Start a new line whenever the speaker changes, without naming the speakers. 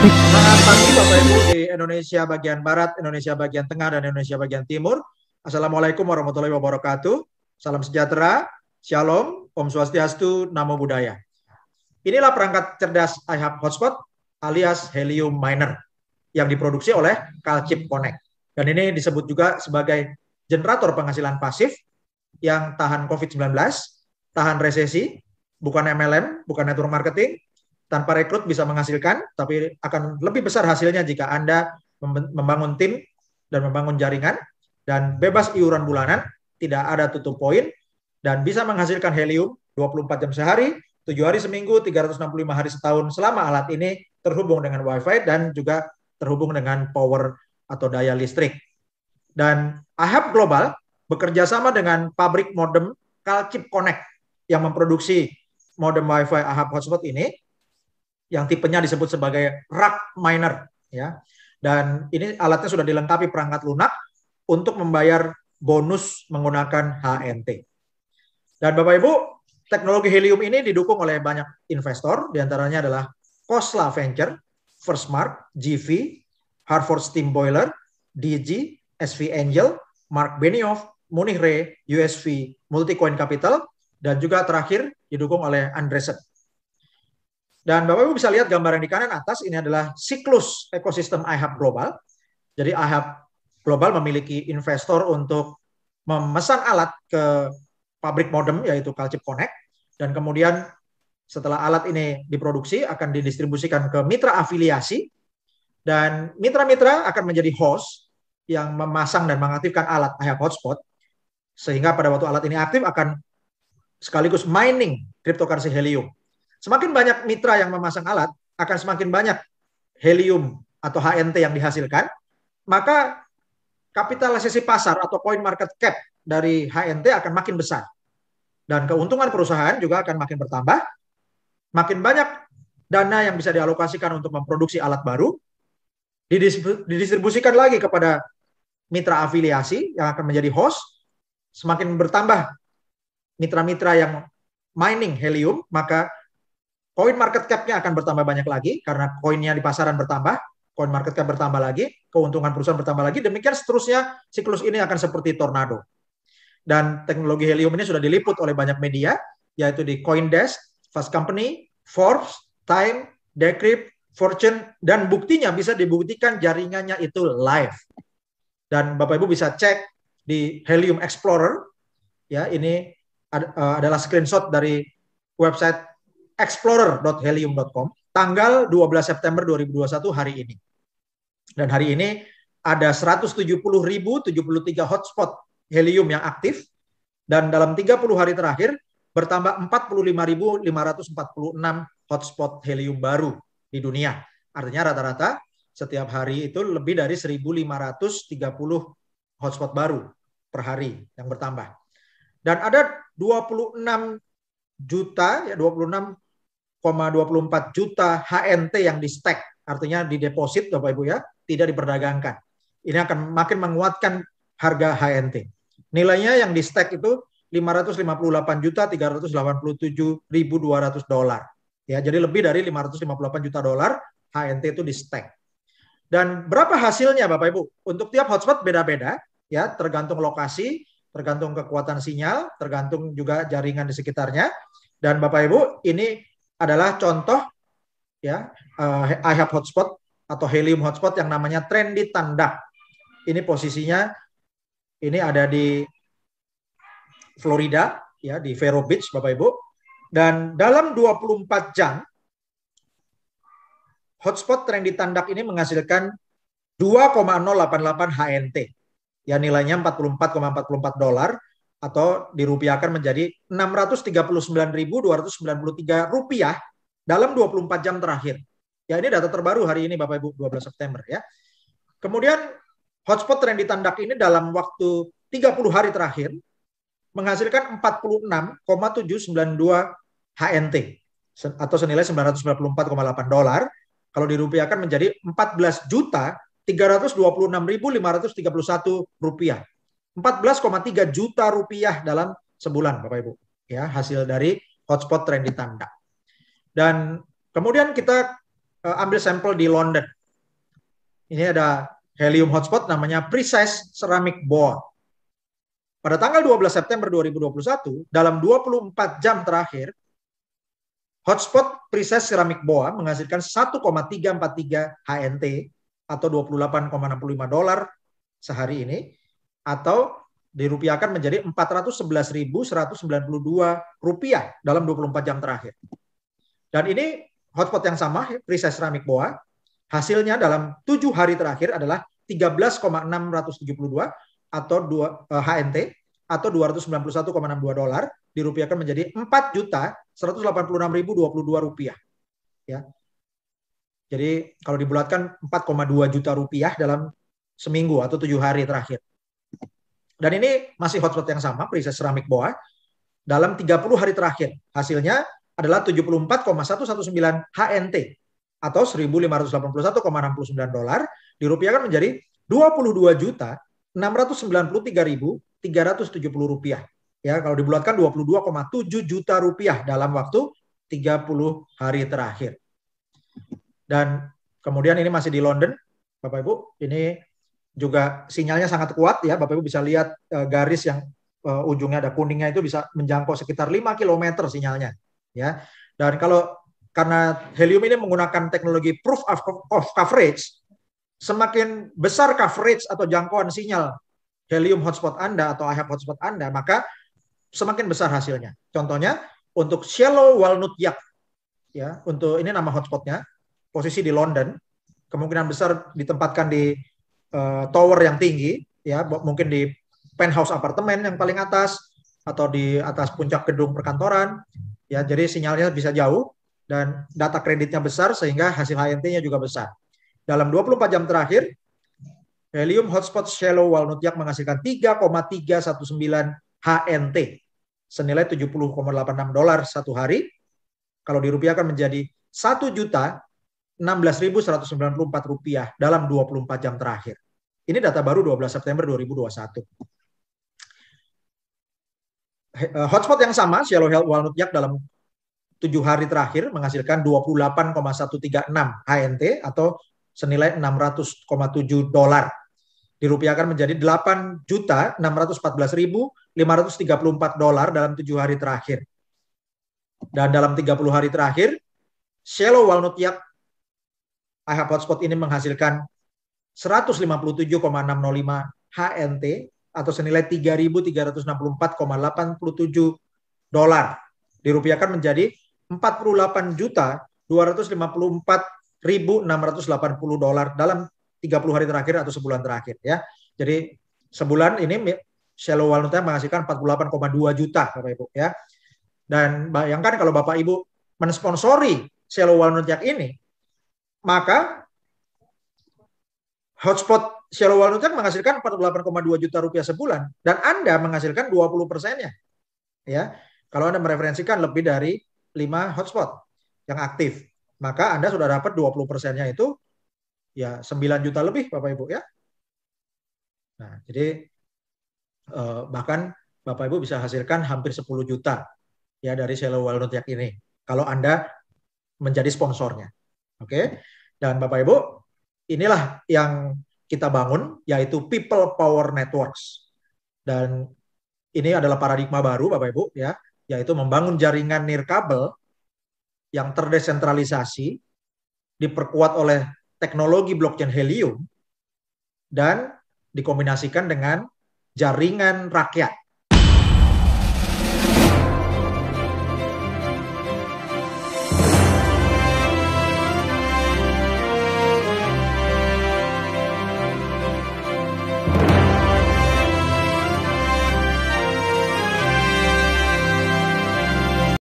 Selamat pagi Bapak Ibu di Indonesia bagian Barat, Indonesia bagian Tengah, dan Indonesia bagian Timur. Assalamualaikum warahmatullahi wabarakatuh. Salam sejahtera, Shalom, Om Swastiastu, Namo Buddhaya. Inilah perangkat cerdas iHub Hotspot alias Helium Miner yang diproduksi oleh Calchip Connect. Dan ini disebut juga sebagai generator penghasilan pasif yang tahan COVID-19, tahan resesi, bukan MLM, bukan network marketing, tanpa rekrut bisa menghasilkan, tapi akan lebih besar hasilnya jika Anda membangun tim dan membangun jaringan, dan bebas iuran bulanan, tidak ada tutup poin, dan bisa menghasilkan helium 24 jam sehari, 7 hari seminggu, 365 hari setahun, selama alat ini terhubung dengan Wi-Fi dan juga terhubung dengan power atau daya listrik. Dan iHub Global bekerja sama dengan pabrik modem Calchip Connect yang memproduksi modem Wi-Fi iHub Hotspot ini, yang tipenya disebut sebagai rack miner, ya. Dan ini alatnya sudah dilengkapi perangkat lunak untuk membayar bonus menggunakan HNT. Dan Bapak Ibu, teknologi helium ini didukung oleh banyak investor, diantaranya adalah Khosla Venture, Firstmark, GV, Hartford Steam Boiler, DG, SV Angel, Mark Benioff, Munich Re, USV, Multicoin Capital, dan juga terakhir didukung oleh Andreessen. Dan Bapak Ibu bisa lihat gambar yang di kanan atas, ini adalah siklus ekosistem iHub Global. Jadi iHub Global memiliki investor untuk memesan alat ke pabrik modem, yaitu Calchip Connect, dan kemudian setelah alat ini diproduksi akan didistribusikan ke mitra afiliasi, dan mitra-mitra akan menjadi host yang memasang dan mengaktifkan alat iHub Hotspot, sehingga pada waktu alat ini aktif akan sekaligus mining cryptocurrency helium. Semakin banyak mitra yang memasang alat, akan semakin banyak helium atau HNT yang dihasilkan, maka kapitalisasi pasar atau coin market cap dari HNT akan makin besar. Dan keuntungan perusahaan juga akan makin bertambah, makin banyak dana yang bisa dialokasikan untuk memproduksi alat baru, didistribusikan lagi kepada mitra afiliasi yang akan menjadi host, semakin bertambah mitra-mitra yang mining helium, maka coin market cap-nya akan bertambah banyak lagi karena koinnya di pasaran bertambah, coin market cap bertambah lagi, keuntungan perusahaan bertambah lagi, demikian seterusnya. Siklus ini akan seperti tornado. Dan teknologi helium ini sudah diliput oleh banyak media, yaitu di CoinDesk, Fast Company, Forbes, Time, Decrypt, Fortune, dan buktinya bisa dibuktikan jaringannya itu live. Dan Bapak Ibu bisa cek di Helium Explorer, ya, ini adalah screenshot dari website explorer.helium.com tanggal 12 September 2021 hari ini. Dan hari ini ada 170.073 hotspot helium yang aktif, dan dalam 30 hari terakhir bertambah 45.546 hotspot helium baru di dunia. Artinya rata-rata setiap hari itu lebih dari 1.530 hotspot baru per hari yang bertambah. Dan ada 26 juta, ya 26,24 juta HNT yang di stack, artinya di deposit Bapak Ibu ya, tidak diperdagangkan. Ini akan makin menguatkan harga HNT. Nilainya yang di stack itu 558.387.200 dolar. Ya, jadi lebih dari 558 juta dolar HNT itu di stack. Dan berapa hasilnya Bapak Ibu? Untuk tiap hotspot beda-beda, ya, tergantung lokasi, tergantung kekuatan sinyal, tergantung juga jaringan di sekitarnya. Dan Bapak Ibu, ini adalah contoh, ya, iHub Hotspot atau Helium Hotspot yang namanya Trendy Tandak. Ini posisinya, ini ada di Florida, ya, di Vero Beach Bapak Ibu. Dan dalam 24 jam hotspot Trendy Tandak ini menghasilkan 2,088 HNT. Ya, nilainya 44,44 dolar atau dirupiahkan menjadi 639.293 rupiah dalam 24 jam terakhir. Ya, ini data terbaru hari ini Bapak Ibu, 12 September ya. Kemudian hotspot Trendy Tandak ini dalam waktu 30 hari terakhir menghasilkan 46,792 HNT atau senilai 994,8 dolar. Kalau dirupiahkan menjadi 14.326.531 rupiah. 14,3 juta rupiah dalam sebulan Bapak Ibu. Ya, hasil dari hotspot Trendy Tandak. Dan kemudian kita ambil sampel di London. Ini ada helium hotspot namanya Precise Ceramic Boa. Pada tanggal 12 September 2021, dalam 24 jam terakhir, hotspot Precise Ceramic Boa menghasilkan 1,343 HNT atau $28,65 sehari ini, atau dirupiahkan menjadi Rp411.192 dalam 24 jam terakhir. Dan ini hotspot yang sama, Precise Ceramic Boa, hasilnya dalam 7 hari terakhir adalah 13,672 atau HNT atau $291,62, dirupiahkan menjadi Rp4.186.022 ya. Jadi kalau dibulatkan 4,2 juta rupiah dalam seminggu atau 7 hari terakhir. Dan ini masih hotspot yang sama, Precise Ceramic Boa, dalam 30 hari terakhir. Hasilnya adalah 74,119 HNT atau $1.581,69, dirupiahkan menjadi Rp22.693.370 ya. Kalau dibulatkan 22,7 juta rupiah dalam waktu 30 hari terakhir. Dan kemudian ini masih di London, Bapak Ibu. Ini juga sinyalnya sangat kuat ya. Bapak Ibu bisa lihat garis yang ujungnya ada kuningnya itu bisa menjangkau sekitar 5 km sinyalnya ya. Dan karena helium ini menggunakan teknologi proof of coverage, semakin besar coverage atau jangkauan sinyal helium hotspot Anda atau IHAP hotspot Anda, maka semakin besar hasilnya. Contohnya untuk Shallow Walnut Yacht ya, untuk ini nama hotspotnya, posisi di London, kemungkinan besar ditempatkan di tower yang tinggi ya, mungkin di penthouse apartemen yang paling atas atau di atas puncak gedung perkantoran ya. Jadi sinyalnya bisa jauh dan data kreditnya besar sehingga hasil HNT-nya juga besar. Dalam 24 jam terakhir, helium hotspot Shallow Walnut Yacht menghasilkan 3,319 HNT senilai $70,86 satu hari. Kalau dirupiahkan menjadi Rp1.016.194 dalam 24 jam terakhir. Ini data baru 12 September 2021. Hotspot yang sama, Shallow Walnut Yacht, dalam 7 hari terakhir menghasilkan 28,136 HNT atau senilai $600,7, dirupiahkan menjadi $8.614.534 dalam 7 hari terakhir. Dan dalam 30 hari terakhir, Shallow Walnut Yacht IHAP hotspot ini menghasilkan 157,605 HNT atau senilai $3.364,87, dirupiahkan menjadi $44.254.680 dalam 30 hari terakhir atau sebulan terakhir ya. Jadi sebulan ini Shallow Walnut Yacht menghasilkan 48,2 juta Bapak Ibu ya. Dan bayangkan kalau Bapak Ibu mensponsori Shallow Walnut Yacht ini, maka hotspot Shallow Walnut Yacht menghasilkan 48,2 juta rupiah sebulan dan Anda menghasilkan 20%-nya ya. Kalau Anda mereferensikan lebih dari 5 hotspot yang aktif, maka Anda sudah dapat 20%-nya itu ya 9 juta lebih Bapak Ibu ya. Nah, jadi bahkan Bapak Ibu bisa hasilkan hampir 10 juta ya dari Shallow Walnut Yacht ini kalau Anda menjadi sponsornya. Oke. Dan Bapak Ibu, inilah yang kita bangun, yaitu People Power Networks. Dan ini adalah paradigma baru Bapak Ibu ya, yaitu membangun jaringan nirkabel yang terdesentralisasi, diperkuat oleh teknologi blockchain helium dan dikombinasikan dengan jaringan rakyat